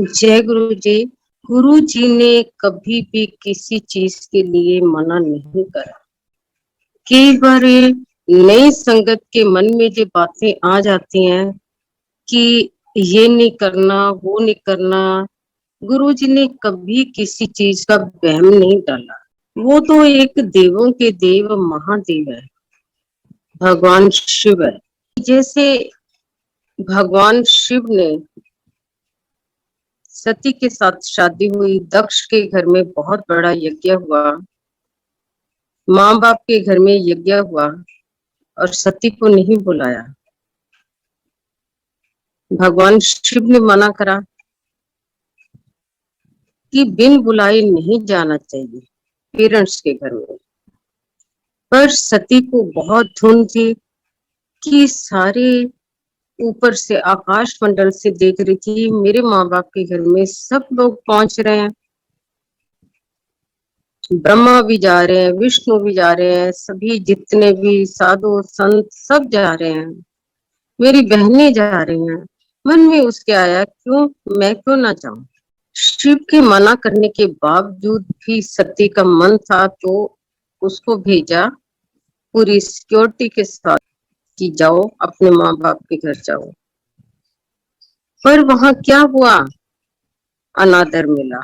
जय गुरु जी। गुरु जी ने कभी भी किसी चीज के लिए मना नहीं करा। कई बार नई संगत के मन में जो बातें आ जाती हैं कि ये नहीं करना, वो नहीं करना, गुरु जी ने कभी किसी चीज का वहम नहीं डाला। वो तो एक देवों के देव महादेव है, भगवान शिव है। जैसे भगवान शिव ने सती के साथ शादी हुई, दक्ष के घर में बहुत बड़ा यज्ञ हुआ, माँ बाप के घर में यज्ञ हुआ और सती को नहीं बुलाया। भगवान शिव ने मना करा कि बिन बुलाए नहीं जाना चाहिए पेरेंट्स के घर में। पर सती को बहुत धुन थी कि सारे ऊपर से आकाश मंडल से देख रही थी, मेरे माँ बाप के घर में सब लोग पहुंच रहे हैं, ब्रह्मा भी जा रहे हैं, विष्णु भी जा रहे हैं, सभी जितने भी साधु संत सब जा रहे हैं, मेरी बहनें जा रही हैं। मन में उसके आया, क्यों मैं क्यों ना जाऊं। शिव के मना करने के बावजूद भी सती का मन था, तो उसको भेजा पूरी सिक्योरिटी के साथ कि जाओ अपने माँ बाप के घर जाओ। पर वहां क्या हुआ, अनादर मिला।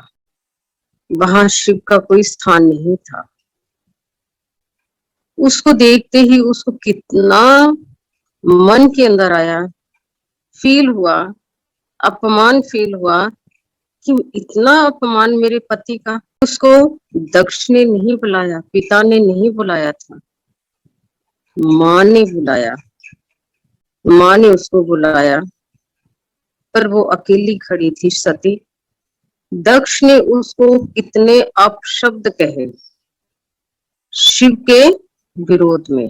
वहां शिव का कोई स्थान नहीं था। उसको देखते ही उसको कितना मन के अंदर आया, फील हुआ, अपमान फील हुआ कि इतना अपमान मेरे पति का। उसको दक्ष ने नहीं बुलाया, पिता ने नहीं बुलाया था, माँ ने बुलाया, माँ ने उसको बुलाया। पर वो अकेली खड़ी थी सती। दक्ष ने उसको कितने अपशब्द कहे शिव के विरोध में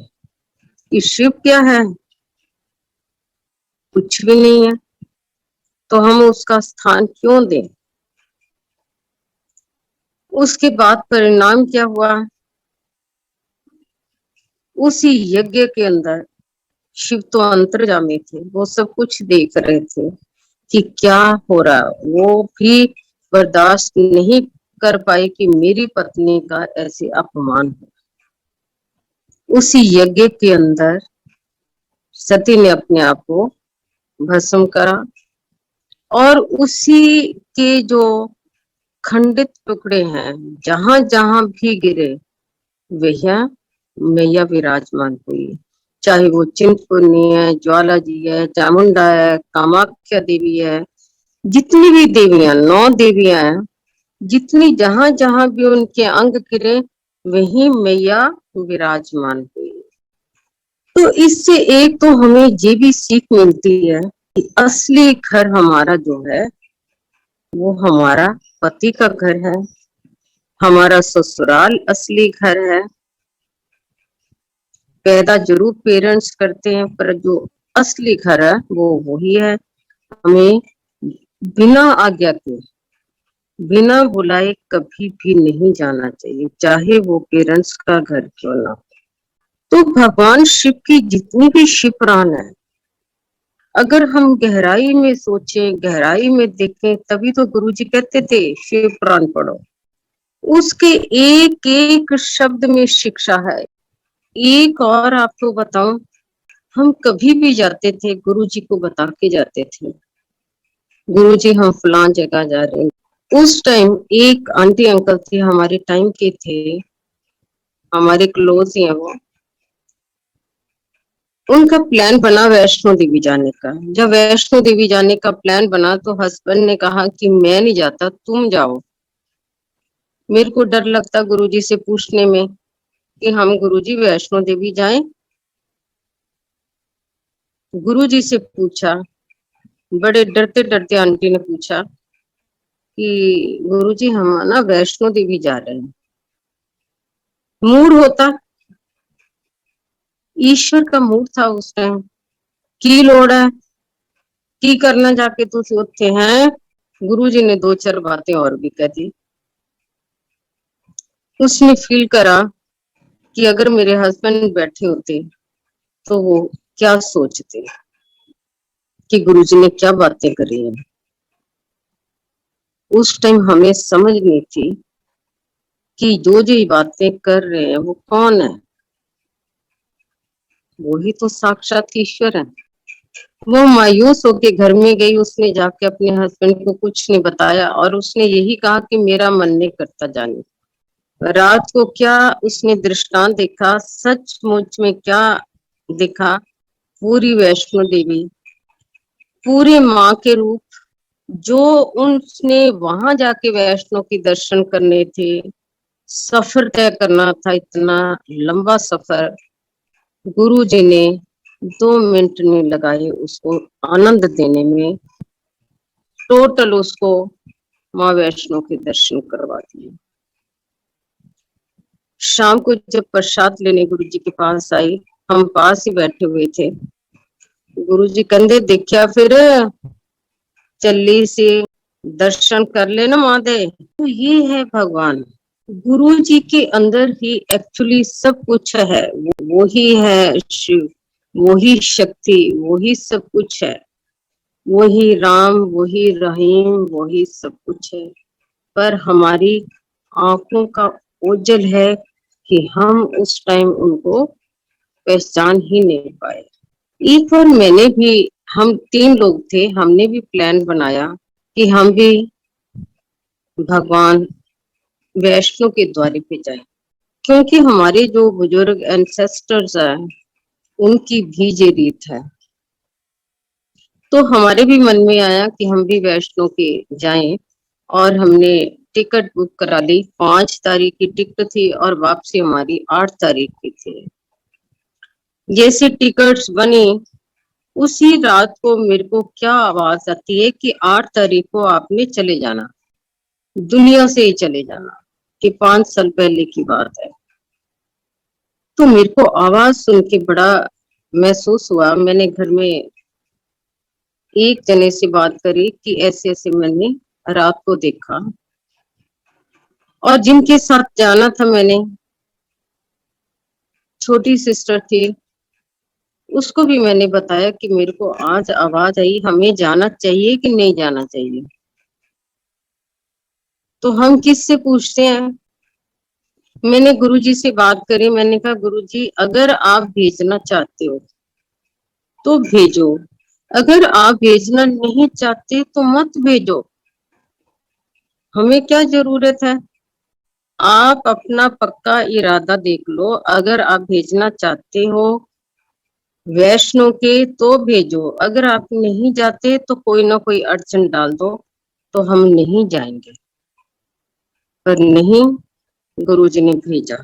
कि शिव क्या है, कुछ भी नहीं है, तो हम उसका स्थान क्यों दें। उसके बाद परिणाम क्या हुआ, उसी यज्ञ के अंदर शिव तो अंतर्यामी थे, वो सब कुछ देख रहे थे कि क्या हो रहा। वो भी बर्दाश्त नहीं कर पाए कि मेरी पत्नी का ऐसे अपमान हो। उसी यज्ञ के अंदर सती ने अपने आप को भस्म करा और उसी के जो खंडित टुकड़े हैं, जहां जहां भी गिरे वह मैया विराजमान हुई। चाहे वो चिंतपूर्णी है, ज्वाला जी है, चामुंडा है, कामाख्या देवी है, जितनी भी देवियां, 9 देवियां हैं, जितनी जहां जहां भी उनके अंग गिरे वहीं मैया विराजमान हुई। तो इससे एक तो हमें ये भी सीख मिलती है कि असली घर हमारा जो है वो हमारा पति का घर है, हमारा ससुराल असली घर है। पैदा जरूर पेरेंट्स करते हैं, पर जो असली घर है वो वही है। हमें बिना आज्ञा के, बिना बुलाए कभी भी नहीं जाना चाहिए, चाहे वो पेरेंट्स का घर क्यों ना हो। तो भगवान शिव की जितनी भी शिव पुराण है, अगर हम गहराई में सोचें, गहराई में देखें, तभी तो गुरुजी कहते थे शिव पुराण पढ़ो। उसके एक एक शब्द में शिक्षा है। एक और आपको बताऊं, हम कभी भी जाते थे गुरुजी को बता के जाते थे, गुरुजी हम फलां जगह जा रहे हैं। उस टाइम एक आंटी अंकल थे, हमारे टाइम के थे, हमारे क्लोज ही हैं वो। उनका प्लान बना वैष्णो देवी जाने का। जब वैष्णो देवी जाने का प्लान बना तो हस्बैंड ने कहा कि मैं नहीं जाता, तुम जाओ। मेरे को डर लगता गुरुजी से पूछने में कि हम गुरुजी वैष्णो देवी जाएं। गुरुजी से पूछा, बड़े डरते डरते आंटी ने पूछा कि गुरुजी हम ना वैष्णो देवी जा रहे हैं। मूड होता, ईश्वर का मूड था उस टाइम, की लोड़ है, की करना जाके तू सोचते हैं। गुरुजी ने 2-4 बातें और भी कह दी। उसने फील करा कि अगर मेरे हस्बैंड बैठे होते तो वो क्या सोचते कि गुरुजी ने क्या बातें करी है। उस टाइम हमें समझ नहीं थी कि जो जो ये बातें कर रहे हैं वो कौन है, वो ही तो साक्षात ईश्वर है। वो मायूस होके घर में गई, उसने जाके अपने हस्बैंड को कुछ नहीं बताया और उसने यही कहा कि मेरा मन नहीं करता जाने। रात को क्या उसने दृष्टांत देखा, सचमुच में क्या देखा, पूरी वैष्णो देवी, पूरी माँ के रूप, जो उसने वहां जाके वैष्णो के दर्शन करने थे, सफर तय करना था, इतना लंबा सफर, गुरु जी ने 2 मिनट नहीं लगाए उसको आनंद देने में, टोटल उसको माँ वैष्णो के दर्शन करवा दिए। शाम को जब प्रसाद लेने गुरु जी के पास आई, हम पास ही बैठे हुए थे, गुरु जी कहते देखा फिर चली सी दर्शन कर लेना माँ दे। तो ये है भगवान, गुरु जी के अंदर ही एक्चुअली सब कुछ है, वो ही है शिव, वो ही शक्ति, वो ही सब कुछ है, वही राम, वही रहीम, वही सब कुछ है। पर हमारी आंखों का ओझल है कि हम उस टाइम उनको पहचान ही नहीं पाए। एक बार मैंने भी, हम 3 लोग थे, हमने भी प्लान बनाया कि हम भी भगवान वैष्णो के द्वारे पे जाएं, क्योंकि हमारे जो बुजुर्ग एंसेस्टर्स हैं उनकी भी ये रीत है। तो हमारे भी मन में आया कि हम भी वैष्णो के जाएं, और हमने टिकट बुक करा ली। 5 तारीख की टिकट थी और वापसी हमारी 8 तारीख की थी। जैसे टिकट्स बनी, उसी रात को मेरे को क्या आवाज आती है कि 8 तारीख को आपने चले जाना, दुनिया से ही चले जाना, कि 5 साल पहले की बात है। तो मेरे को आवाज सुन के बड़ा महसूस हुआ। मैंने घर में एक जने से बात करी कि ऐसे ऐसे मैंने रात को देखा, और जिनके साथ जाना था मैंने, छोटी सिस्टर थी, उसको भी मैंने बताया कि मेरे को आज आवाज आई, हमें जाना चाहिए कि नहीं जाना चाहिए। तो हम किससे पूछते हैं? मैंने गुरुजी से बात करी, मैंने कहा गुरुजी अगर आप भेजना चाहते हो तो भेजो, अगर आप भेजना नहीं चाहते तो मत भेजो, हमें क्या जरूरत है। आप अपना पक्का इरादा देख लो, अगर आप भेजना चाहते हो वैष्णो के तो भेजो, अगर आप नहीं जाते तो कोई ना कोई अड़चन डाल दो तो हम नहीं जाएंगे। पर नहीं, गुरुजी ने भेजा।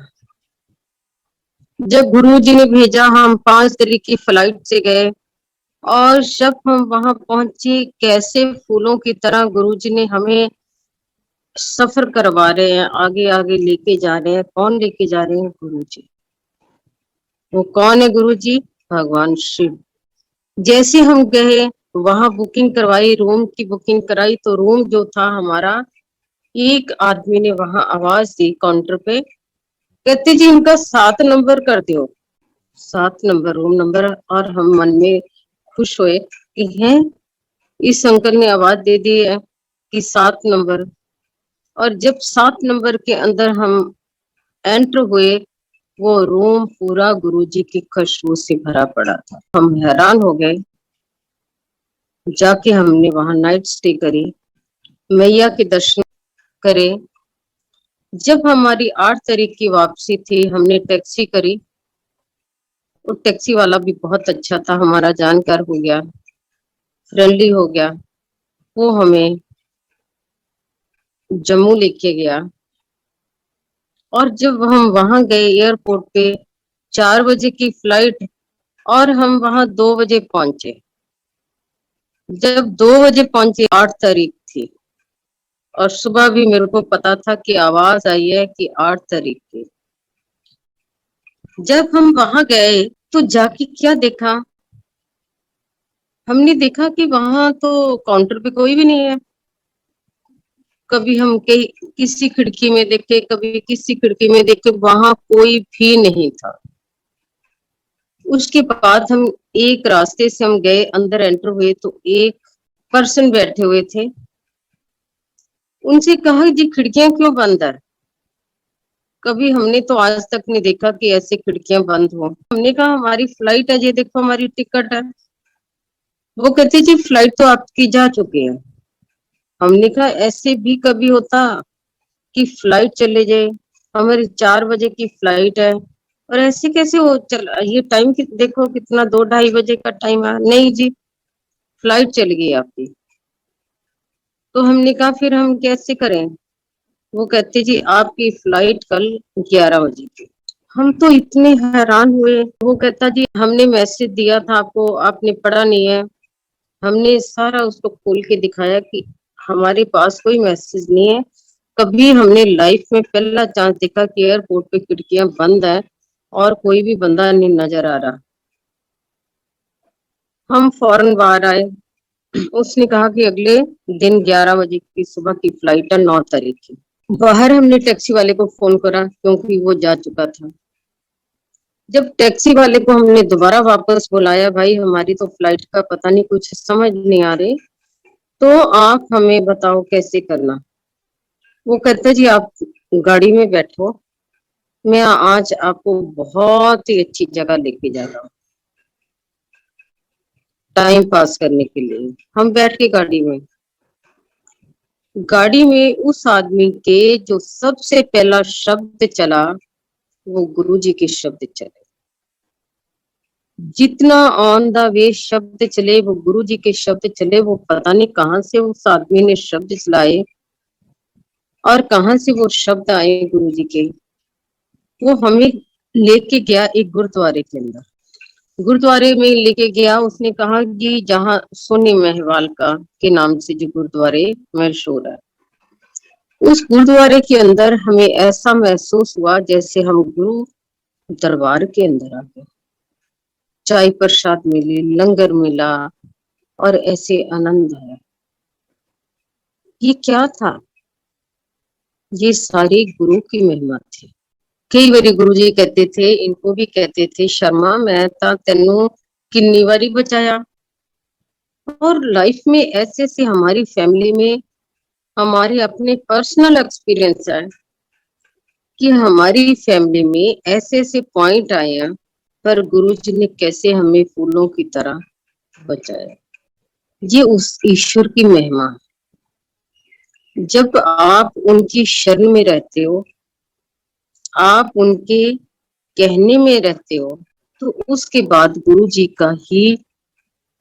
जब गुरुजी ने भेजा, हम 5 तारीख की फ्लाइट से गए, और जब हम वहां पहुंचे, कैसे फूलों की तरह गुरुजी ने हमें सफर करवा रहे हैं, आगे आगे लेके जा रहे हैं। कौन लेके जा रहे हैं? गुरुजी। वो कौन है गुरुजी? भगवान शिव। जैसे हम गए, वहां बुकिंग करवाई, रूम की बुकिंग कराई, तो रूम जो था हमारा, एक आदमी ने वहां आवाज दी काउंटर पे, कहते जी इनका 7 नंबर कर दो, 7 नंबर रूम नंबर। और हम मन में खुश हुए कि हैं, इस अंकल ने आवाज दे दी है कि 7 नंबर। और जब 7 नंबर के अंदर हम एंटर हुए, वो रूम पूरा गुरुजी की खुशबू से भरा पड़ा था। हम हैरान हो गए। जाके हमने वहां नाइट स्टे करी, मैया के दर्शन करे। जब हमारी 8 तारीख की वापसी थी, हमने टैक्सी करी, वो टैक्सी वाला भी बहुत अच्छा था, हमारा जानकार हो गया, फ्रेंडली हो गया। वो हमें जम्मू लेके गया। और जब हम वहां गए एयरपोर्ट पे, 4 बजे की फ्लाइट, और हम वहां 2 बजे पहुंचे। जब 2 बजे पहुंचे, 8 तारीख थी, और सुबह भी मेरे को पता था कि आवाज आई है कि 8 तारीख की। जब हम वहां गए तो जाके क्या देखा, हमने देखा कि वहां तो काउंटर पे कोई भी नहीं है। कभी हम कहीं किसी खिड़की में देखे, कभी किसी खिड़की में देखे, वहां कोई भी नहीं था। उसके बाद हम एक रास्ते से हम गए, अंदर एंटर हुए तो एक पर्सन बैठे हुए थे। उनसे कहा जी खिड़कियां क्यों बंद है? कभी हमने तो आज तक नहीं देखा कि ऐसे खिड़कियां बंद हो। हमने कहा हमारी फ्लाइट है, ये देखो हमारी टिकट है। वो कहते जी फ्लाइट तो आपकी जा चुकी है। हमने कहा ऐसे भी कभी होता कि फ्लाइट चले जाए, हमारी 4 बजे की फ्लाइट है और ऐसे कैसे हो चल, ये टाइम देखो कितना 2-2:30 बजे का टाइम है। नहीं जी, फ्लाइट चल गई आपकी। तो हमने कहा फिर हम कैसे करें? वो कहते जी आपकी फ्लाइट कल 11 बजे की। हम तो इतने हैरान हुए। वो कहता जी हमने मैसेज दिया था आपको, आपने पढ़ा नहीं है। हमने सारा उसको खोल के दिखाया कि हमारे पास कोई मैसेज नहीं है। कभी हमने लाइफ में पहला चांस देखा कि एयरपोर्ट पे खिड़कियां बंद है और कोई भी बंदा नहीं नजर आ रहा। हम फौरन बाहर आए। उसने कहा कि अगले दिन 11 बजे की सुबह की फ्लाइट है, 9 तारीख की। बाहर हमने टैक्सी वाले को फोन करा क्योंकि वो जा चुका था। जब टैक्सी वाले को हमने दोबारा वापस बुलाया, भाई हमारी तो फ्लाइट का पता नहीं, कुछ समझ नहीं आ रही, तो आप हमें बताओ कैसे करना। वो कहते जी आप गाड़ी में बैठो, मैं आज आपको बहुत ही अच्छी जगह लेके जा रहा हूँ टाइम पास करने के लिए। हम बैठ के गाड़ी में उस आदमी के जो सबसे पहला शब्द चला वो गुरुजी के शब्द चले। जितना ऑन द वे शब्द चले वो गुरुजी के शब्द चले। वो पता नहीं कहाँ से उस आदमी ने शब्द चलाए और कहाँ से वो शब्द आए गुरुजी के। वो हमें लेके गया एक गुरुद्वारे के अंदर। गुरुद्वारे में लेके गया, उसने कहा कि जहाँ सोनी महवाल का के नाम से जो गुरुद्वारे मशहूर है, उस गुरुद्वारे के अंदर हमें ऐसा महसूस हुआ जैसे हम गुरु दरबार के अंदर आ गए। चाय प्रसाद मिली, लंगर मिला और ऐसे आनंद है। ये क्या था? ये सारी गुरु की महिमा थी। कई बारी गुरु जी कहते थे, इनको भी कहते थे, शर्मा मैं ता तेनू किन्नी बारी बचाया। और लाइफ में ऐसे ऐसे हमारी फैमिली में हमारे अपने पर्सनल एक्सपीरियंस है कि हमारी फैमिली में ऐसे ऐसे पॉइंट आए हैं, पर गुरु जी ने कैसे हमें फूलों की तरह बचाया। ये उस ईश्वर की महिमा। जब आप उनकी शरण में रहते हो, आप उनके कहने में रहते हो, तो उसके बाद गुरु जी का ही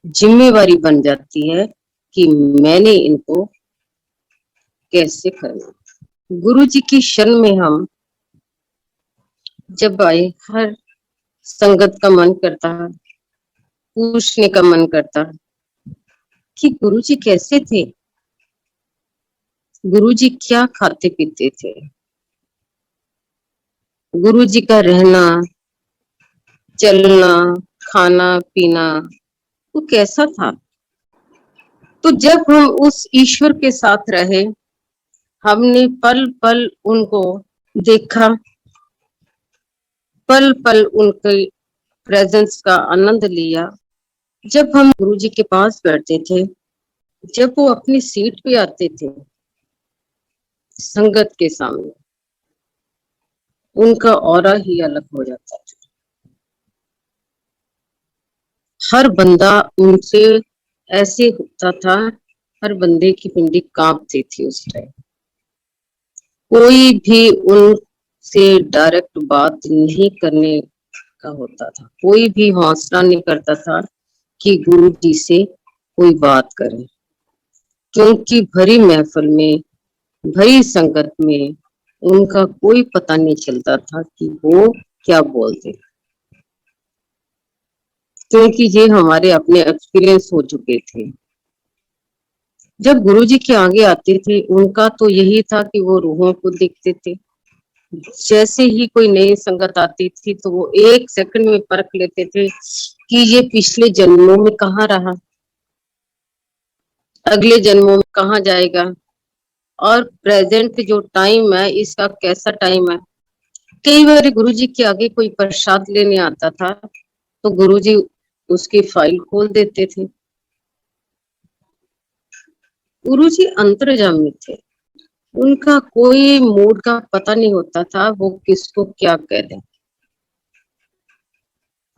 जिम्मेवारी बन जाती है कि मैंने इनको कैसे करना। गुरु जी की शरण में हम जब आए, हर संगत का मन करता है, पूछने का मन करता है कि गुरु जी कैसे थे, गुरु जी क्या खाते पीते थे, गुरु जी का रहना चलना खाना पीना वो कैसा था। तो जब हम उस ईश्वर के साथ रहे, हमने पल पल उनको देखा, पल पल उनके प्रेजेंस का आनंद लिया। जब हम गुरु जी के पास बैठते थे, जब वो अपनी सीट पे आते थे संगत के सामने, उनका ऑरा ही अलग हो जाता था। हर बंदा उनसे ऐसे होता था, हर बंदे की पिंडी कांपती थी उस टाइम। कोई भी उनसे डायरेक्ट बात नहीं करने का होता था, कोई भी हौसला नहीं करता था कि गुरु जी से कोई बात करे, क्योंकि भरी महफिल में, भरी संगत में उनका कोई पता नहीं चलता था कि वो क्या बोलते, क्योंकि ये हमारे अपने एक्सपीरियंस हो चुके थे। जब गुरु जी के आगे आते थे, उनका तो यही था कि वो रूहों को देखते थे। जैसे ही कोई नई संगत आती थी तो वो 1 सेकंड में परख लेते थे कि ये पिछले जन्मों में कहाँ रहा, अगले जन्मों में कहाँ जाएगा, और प्रेजेंट जो टाइम है इसका कैसा टाइम है। कई बार गुरु जी के आगे कोई प्रसाद लेने आता था तो गुरु जी उसकी फाइल खोल देते थे। गुरु जी अंतर्यामी थे। उनका कोई मूड का पता नहीं होता था, वो किसको क्या कह दें,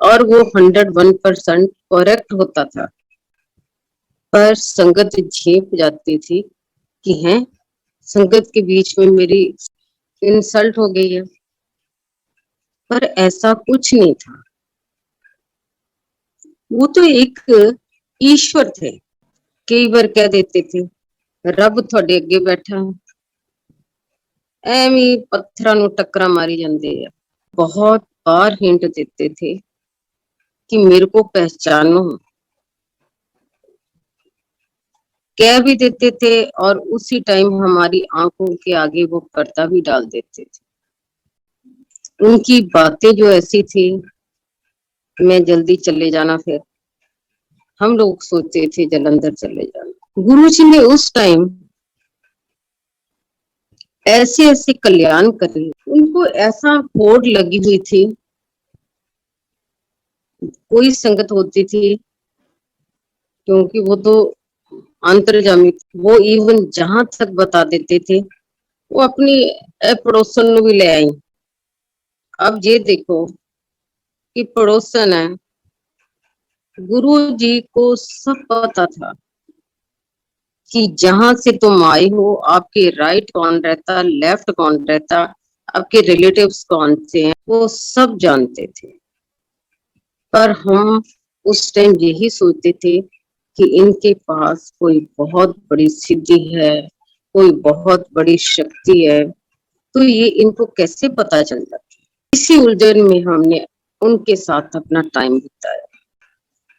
और वो 101% करेक्ट होता था। पर संगत झेप जाती थी कि हैं, संगत के बीच में मेरी इंसल्ट हो गई है। पर ऐसा कुछ नहीं था, वो तो एक ईश्वर थे। कई बार कह देते थे रब थोड़े अगे बैठा, ਐਵੇਂ पत्थरां ਨੂੰ टक्करा मारी जाते हैं। बहुत बार हिंट देते थे कि मेरे को पहचानो, कह भी देते थे और उसी टाइम हमारी आंखों के आगे वो पर्दा भी डाल देते थे। उनकी बातें जो ऐसी थी, मैं जल्दी चले जाना, फिर हम लोग सोचते थे जलंधर चले जाना। गुरुजी ने उस टाइम ऐसे ऐसे कल्याण करे, उनको ऐसा होड़ लगी हुई थी। कोई संगत होती थी, क्योंकि वो तो अंतर्जामी, वो इवन जहां तक बता देते थे, वो अपनी पड़ोसन भी ले आई। अब ये देखो कि पड़ोसन है, गुरु जी को सब पता था कि जहां से तुम आए हो, आपके राइट कौन रहता, लेफ्ट कौन रहता, आपके रिलेटिव्स कौन से हैं, वो सब जानते थे। पर हम उस टाइम यही सोचते थे कि इनके पास कोई बहुत बड़ी सिद्धि है, कोई बहुत बड़ी शक्ति है, तो ये इनको कैसे पता चल जाती। इसी उलझन में हमने उनके साथ अपना टाइम बिताया।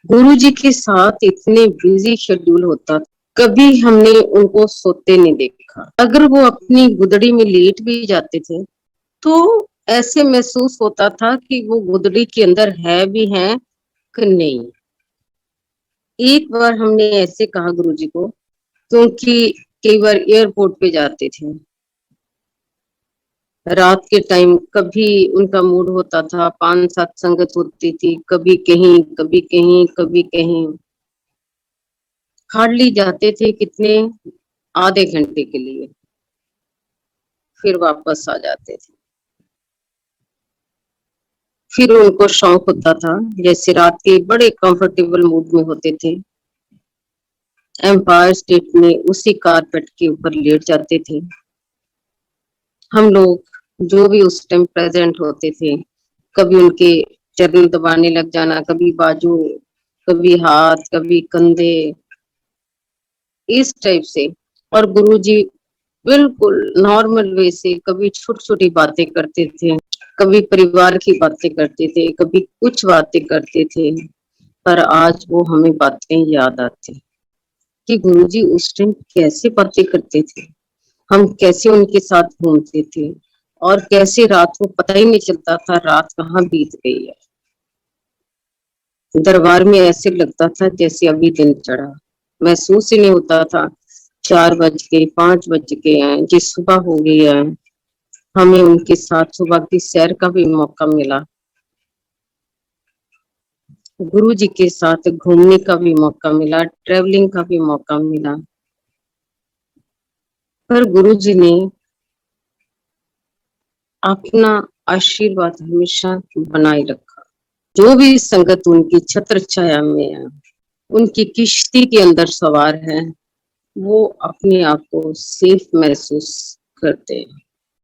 गुरुजी के साथ इतने बिजी शेड्यूल होता, कभी हमने उनको सोते नहीं देखा। अगर वो अपनी गुदड़ी में लेट भी जाते थे, तो ऐसे महसूस होता था कि वो गुदड़ी के अंदर है भी है कि नहीं। एक बार हमने ऐसे कहा गुरुजी को, क्योंकि कई बार एयरपोर्ट पे जाते थे रात के टाइम, कभी उनका मूड होता था, 5-7 संगत होती थी, कभी कहीं कभी कहीं कभी कहीं, हार्डली जाते थे कितने, आधे घंटे के लिए, फिर वापस आ जाते थे। फिर उनको शौक होता था, जैसे रात के बड़े कंफर्टेबल मूड में होते थे, एम्पायर स्टेट में उसी कारपेट के ऊपर लेट जाते थे। हम लोग जो भी उस टाइम प्रेजेंट होते थे, कभी उनके चरण दबाने लग जाना, कभी बाजू, कभी हाथ, कभी कंधे, इस टाइप से। और गुरुजी बिल्कुल नॉर्मल वे से कभी छोटी छोटी बातें करते थे, कभी परिवार की बातें करते थे, कभी कुछ बातें करते थे। पर आज वो हमें बातें याद आती कि गुरुजी उस टाइम कैसे बातें करते थे, हम कैसे उनके साथ घूमते थे, और कैसे रात को पता ही नहीं चलता था रात कहाँ बीत गई है। दरबार में ऐसे लगता था जैसे अभी दिन चढ़ा, महसूस ही नहीं होता था 4 बज के 5 बज के हैं, जिस सुबह हो गई है। हमें उनके साथ सुबह की सैर का भी मौका मिला, गुरु जी के साथ घूमने का भी मौका मिला, ट्रेवलिंग का भी मौका मिला। पर गुरु जी ने अपना आशीर्वाद हमेशा बनाए रखा। जो भी संगत उनकी छत्र छाया में है, उनकी किश्ती के अंदर सवार है, वो अपने आप को सेफ महसूस करते हैं।